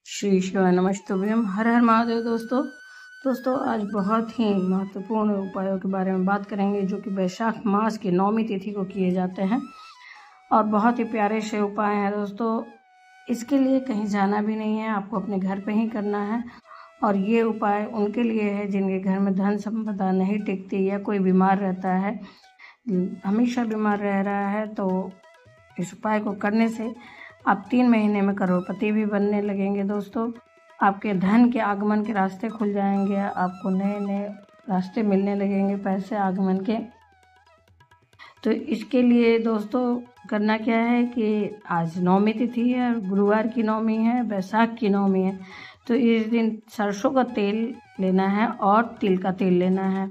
श्री शिवाय नमस्तुभ्यम। हर हर महादेव। दोस्तों आज बहुत ही महत्वपूर्ण उपायों के बारे में बात करेंगे जो कि वैशाख मास की 9वीं तिथि को किए जाते हैं और बहुत ही प्यारे से उपाय हैं दोस्तों। इसके लिए कहीं जाना भी नहीं है, आपको अपने घर पे ही करना है। और ये उपाय उनके लिए है जिनके घर में धन संपदा नहीं टिकती या कोई बीमार रहता है, हमेशा बीमार रह रहा है। तो इस उपाय को करने से आप 3 महीने में करोड़पति भी बनने लगेंगे दोस्तों। आपके धन के आगमन के रास्ते खुल जाएंगे, आपको नए नए रास्ते मिलने लगेंगे पैसे आगमन के। तो इसके लिए दोस्तों करना क्या है कि आज 9वीं तिथि है, गुरुवार की 9वीं है, वैशाख की 9वीं है। तो इस दिन सरसों का तेल लेना है और तिल का तेल लेना है।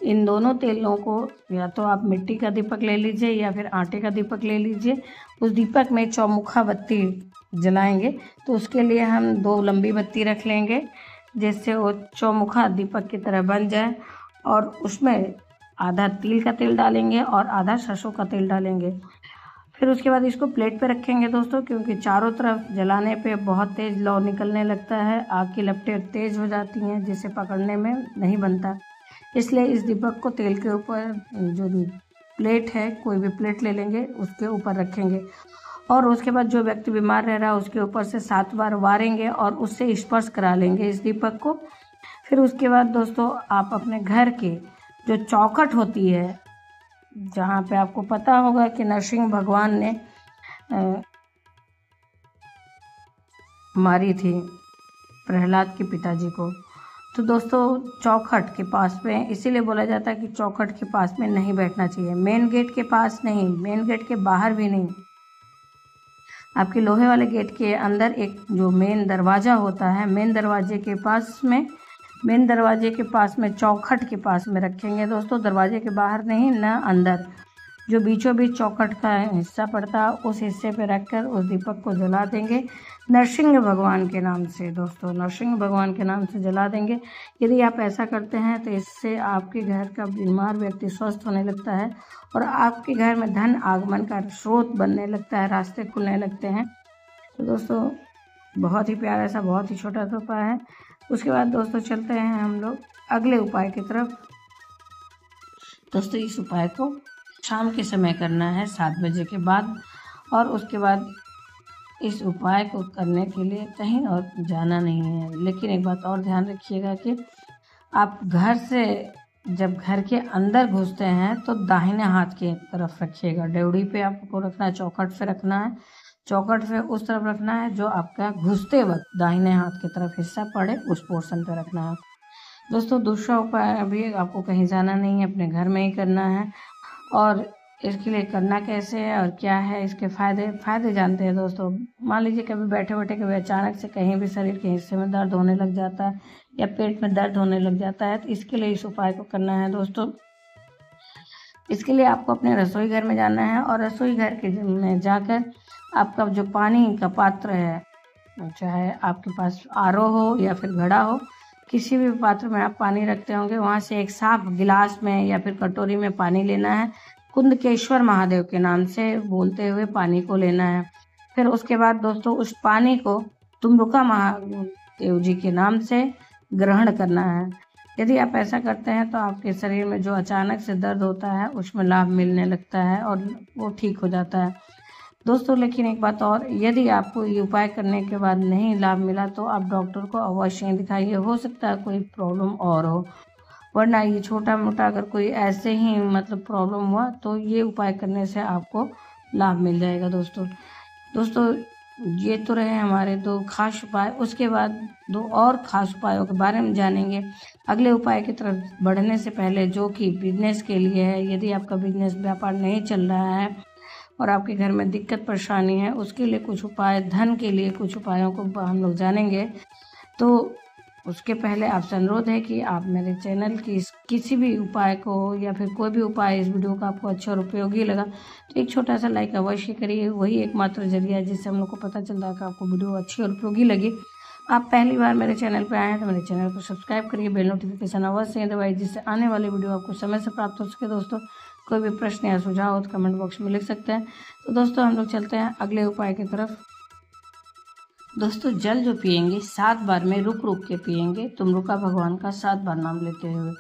इन दोनों तेलों को या तो आप मिट्टी का दीपक ले लीजिए या फिर आटे का दीपक ले लीजिए। उस दीपक में चौमुखा बत्ती जलाएंगे। तो उसके लिए हम 2 लंबी बत्ती रख लेंगे जिससे वो चौमुखा दीपक की तरह बन जाए। और उसमें आधा तिल का तेल डालेंगे और आधा सरसों का तेल डालेंगे। फिर उसके बाद इसको प्लेट पे रखेंगे दोस्तों, क्योंकि चारों तरफ जलाने पे बहुत तेज़ लौ निकलने लगता है, आग की लपटें तेज़ हो जाती हैं जिसे पकड़ने में नहीं बनता। इसलिए इस दीपक को तेल के ऊपर जो प्लेट है, कोई भी प्लेट ले लेंगे, उसके ऊपर रखेंगे। और उसके बाद जो व्यक्ति बीमार रह रहा है उसके ऊपर से 7 बार वारेंगे और उससे स्पर्श करा लेंगे इस दीपक को। फिर उसके बाद दोस्तों आप अपने घर के जो चौखट होती है, जहाँ पे आपको पता होगा कि नरसिंह भगवान ने मारी थी प्रहलाद के पिताजी को, तो दोस्तों चौखट के पास में, इसीलिए बोला जाता है कि चौखट के पास में नहीं बैठना चाहिए। मेन गेट के पास नहीं, मेन गेट के बाहर भी नहीं। आपके लोहे वाले गेट के अंदर एक जो मेन दरवाज़ा होता है, मेन दरवाजे के पास में चौखट के पास में रखेंगे दोस्तों। दरवाजे के बाहर नहीं, ना अंदर। जो बीचों बीच चौखट का हिस्सा पड़ता है उस हिस्से पे रखकर उस दीपक को जला देंगे नरसिंह भगवान के नाम से दोस्तों, नरसिंह भगवान के नाम से जला देंगे। यदि आप ऐसा करते हैं तो इससे आपके घर का बीमार व्यक्ति स्वस्थ होने लगता है और आपके घर में धन आगमन का स्रोत बनने लगता है, रास्ते खुलने लगते हैं। तो दोस्तों बहुत ही प्यारा सा, बहुत ही छोटा सा उपाय है। उसके बाद दोस्तों चलते हैं हम लोग अगले उपाय की तरफ। दोस्तों इस उपाय को शाम के समय करना है 7 बजे के बाद। और उसके बाद इस उपाय को करने के लिए कहीं और जाना नहीं है। लेकिन एक बात और ध्यान रखिएगा कि आप घर से जब घर के अंदर घुसते हैं तो दाहिने हाथ की तरफ रखिएगा। ड्योढ़ी पे आपको रखना है, चौखट पे रखना है, चौखट पे उस तरफ रखना है जो आपका घुसते वक्त दाहिने हाथ की तरफ हिस्सा पड़े, उस पोर्शन पे रखना है। दोस्तों दूसरा उपाय, अभी आपको कहीं जाना नहीं है, अपने घर में ही करना है। और इसके लिए करना कैसे है और क्या है इसके फ़ायदे जानते हैं दोस्तों। मान लीजिए कभी बैठे बैठे कभी अचानक से कहीं भी शरीर के हिस्से में दर्द होने लग जाता है या पेट में दर्द होने लग जाता है, तो इसके लिए इस उपाय को करना है दोस्तों। इसके लिए आपको अपने रसोई घर में जाना है और रसोई घर के में जाकर आपका जो पानी का पात्र है, चाहे आपके पास आरओ हो या फिर घड़ा हो, किसी भी पात्र में आप पानी रखते होंगे, वहाँ से एक साफ गिलास में या फिर कटोरी में पानी लेना है। कुंदकेश्वर महादेव के नाम से बोलते हुए पानी को लेना है। फिर उसके बाद दोस्तों उस पानी को तुम्बुका महादेव जी के नाम से ग्रहण करना है। यदि आप ऐसा करते हैं तो आपके शरीर में जो अचानक से दर्द होता है उसमें लाभ मिलने लगता है और वो ठीक हो जाता है दोस्तों। लेकिन एक बात और, यदि आपको ये उपाय करने के बाद नहीं लाभ मिला तो आप डॉक्टर को अवश्य दिखाइए, हो सकता है कोई प्रॉब्लम और हो। वरना ये छोटा मोटा अगर कोई ऐसे ही प्रॉब्लम हुआ तो ये उपाय करने से आपको लाभ मिल जाएगा दोस्तों ये तो रहे हमारे 2 खास उपाय। उसके बाद 2 और खास उपायों के बारे में जानेंगे अगले उपाय की तरफ बढ़ने से पहले, जो कि बिजनेस के लिए है। यदि आपका बिजनेस व्यापार नहीं चल रहा है और आपके घर में दिक्कत परेशानी है, उसके लिए कुछ उपाय, धन के लिए कुछ उपायों को हम लोग जानेंगे। तो उसके पहले आपसे अनुरोध है कि आप मेरे चैनल की किसी भी उपाय को या फिर कोई भी उपाय इस वीडियो का आपको अच्छा और उपयोगी लगा तो एक छोटा सा लाइक अवश्य करिए। वही एकमात्र जरिया है जिससे हम लोग को पता चलता है कि आपको वीडियो अच्छी और उपयोगी लगी। आप पहली बार मेरे चैनल पर आए हैं तो मेरे चैनल को सब्सक्राइब करिए, बेल नोटिफिकेशन अवश्य दबाइए जिससे आने वाली वीडियो आपको समय से प्राप्त हो सके दोस्तों। कोई भी प्रश्न या सुझाव हो तो कमेंट बॉक्स में लिख सकते हैं। तो दोस्तों हम लोग चलते हैं अगले उपाय की तरफ। दोस्तों जल जो पिएंगे 7 बार में रुक रुक के पिएंगे, तुमरुका भगवान का 7 बार नाम लेते हुए।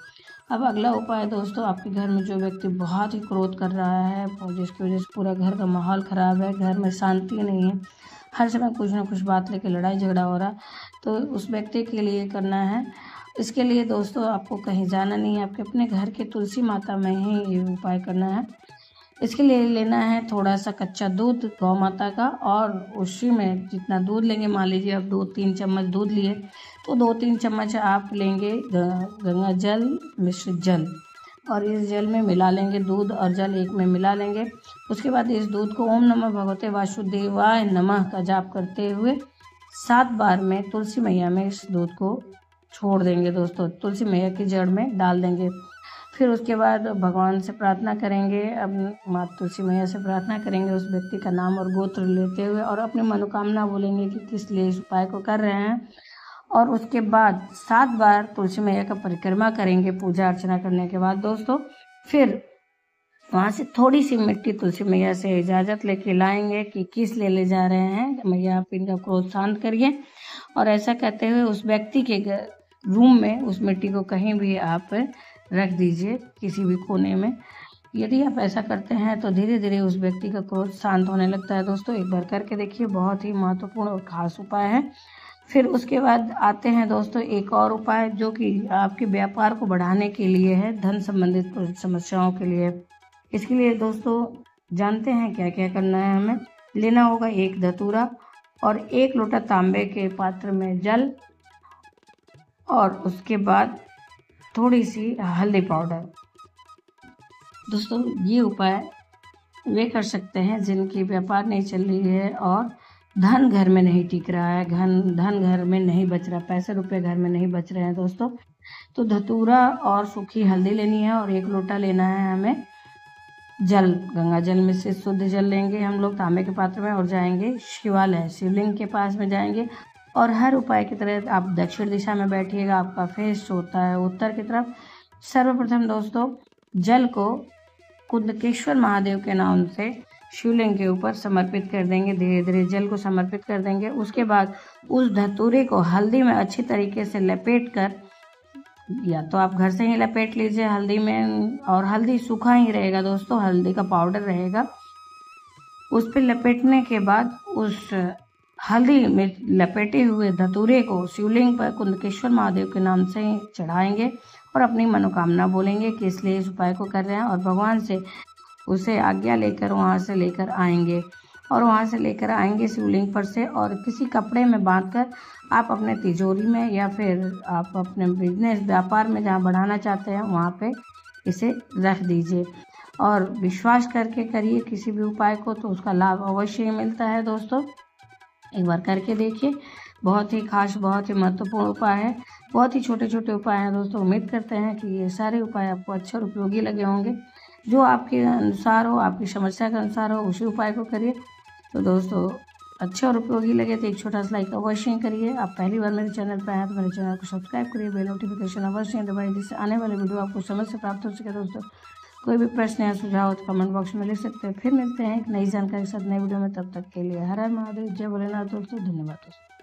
अब अगला उपाय दोस्तों, आपके घर में जो व्यक्ति बहुत ही क्रोध कर रहा है और जिसकी वजह से पूरा घर का माहौल ख़राब है, घर में शांति नहीं है, हर समय कुछ ना कुछ बात लेके लड़ाई झगड़ा हो रहा, तो उस व्यक्ति के लिए करना है। इसके लिए दोस्तों आपको कहीं जाना नहीं है, आपके अपने घर के तुलसी माता में ही ये उपाय करना है। इसके लिए लेना है थोड़ा सा कच्चा दूध गौ माता का, और उसी में जितना दूध लेंगे, मान लीजिए आप 2-3 चम्मच दूध लिए तो 2-3 चम्मच आप लेंगे गंगा जल मिश्रित जल, और इस जल में मिला लेंगे, दूध और जल एक में मिला लेंगे। उसके बाद इस दूध को ओम नमः भगवते वासुदेवाय नमः का जाप करते हुए 7 बार में तुलसी मैया में इस दूध को छोड़ देंगे दोस्तों, तुलसी मैया की जड़ में डाल देंगे। फिर उसके बाद भगवान से प्रार्थना करेंगे, अब माँ तुलसी मैया से प्रार्थना करेंगे उस व्यक्ति का नाम और गोत्र लेते हुए, और अपनी मनोकामना बोलेंगे कि किस लिए इस उपाय को कर रहे हैं। और उसके बाद 7 बार तुलसी मैया का परिक्रमा करेंगे पूजा अर्चना करने के बाद दोस्तों। फिर वहाँ से थोड़ी सी मिट्टी तुलसी मैया से इजाज़त लेके लाएंगे कि किस ले जा रहे हैं, मैया आप इनका क्रोध शांत करिए। और ऐसा कहते हुए उस व्यक्ति के रूम में उस मिट्टी को कहीं भी आप रख दीजिए, किसी भी कोने में। यदि आप ऐसा करते हैं तो धीरे धीरे उस व्यक्ति का क्रोध शांत होने लगता है दोस्तों। एक बार करके देखिए, बहुत ही महत्वपूर्ण और खास उपाय है। फिर उसके बाद आते हैं दोस्तों एक और उपाय जो कि आपके व्यापार को बढ़ाने के लिए है, धन संबंधित समस्याओं के लिए। इसके लिए दोस्तों जानते हैं क्या क्या करना है। हमें लेना होगा 1 धतूरा और 1 लोटा तांबे के पात्र में जल, और उसके बाद थोड़ी सी हल्दी पाउडर। दोस्तों ये उपाय वे कर सकते हैं जिनकी व्यापार नहीं चल रही है और धन घर में नहीं टिक रहा है, धन घर में नहीं बच रहा, पैसे रुपए घर में नहीं बच रहे हैं दोस्तों। तो धतूरा और सूखी हल्दी लेनी है, और 1 लोटा लेना है हमें जल, गंगा जल में से शुद्ध जल लेंगे हम लोग तांबे के पात्र में, और जाएंगे शिवालय, शिवलिंग के पास में जाएंगे। और हर उपाय की तरह आप दक्षिण दिशा में बैठिएगा, आपका फेस होता है उत्तर की तरफ। सर्वप्रथम दोस्तों जल को कुंदकेश्वर महादेव के नाम से शिवलिंग के ऊपर समर्पित कर देंगे, धीरे धीरे जल को समर्पित कर देंगे। उसके बाद उस धतूरे को हल्दी में अच्छी तरीके से लपेट कर, या तो आप घर से ही लपेट लीजिए हल्दी में, और हल्दी सूखा ही रहेगा दोस्तों, हल्दी का पाउडर रहेगा। उस पर लपेटने के बाद उस हल्दी में लपेटे हुए धतूरे को शिवलिंग पर कुंदकेश्वर महादेव के नाम से चढ़ाएंगे, और अपनी मनोकामना बोलेंगे कि इसलिए इस उपाय को कर रहे हैं, और भगवान से उसे आज्ञा लेकर वहाँ से लेकर आएंगे। और वहाँ से लेकर आएंगे शिवलिंग पर से, और किसी कपड़े में बांधकर आप अपने तिजोरी में, या फिर आप अपने बिजनेस व्यापार में जहाँ बढ़ाना चाहते हैं वहाँ पे इसे रख दीजिए। और विश्वास करके करिए किसी भी उपाय को, तो उसका लाभ अवश्य ही मिलता है दोस्तों। एक बार करके देखिए, बहुत ही खास, बहुत ही महत्वपूर्ण उपाय है। बहुत ही छोटे छोटे उपाय हैं दोस्तों। उम्मीद करते हैं कि ये सारे उपाय आपको अच्छे और उपयोगी लगे होंगे। जो आपके अनुसार हो, आपकी समस्या के अनुसार हो, उसी उपाय को करिए। तो दोस्तों अच्छे और उपयोगी लगे तो एक छोटा सा लाइक अवश्य करिए। आप पहली बार मेरे चैनल पर आए तो मेरे चैनल को सब्सक्राइब करिए, बेल नोटिफिकेशन अवश्य दबाइए, जिससे आने वाले वीडियो आपको समय से प्राप्त हो सके। दोस्तों कोई भी प्रश्न या सुझाव हो तो कमेंट बॉक्स में लिख सकते हैं। फिर मिलते हैं एक नई जानकारी के साथ नई वीडियो में, तब तक के लिए हर हर महादेव, जय भोलेनाथ दोस्तों, धन्यवाद दोस्तों।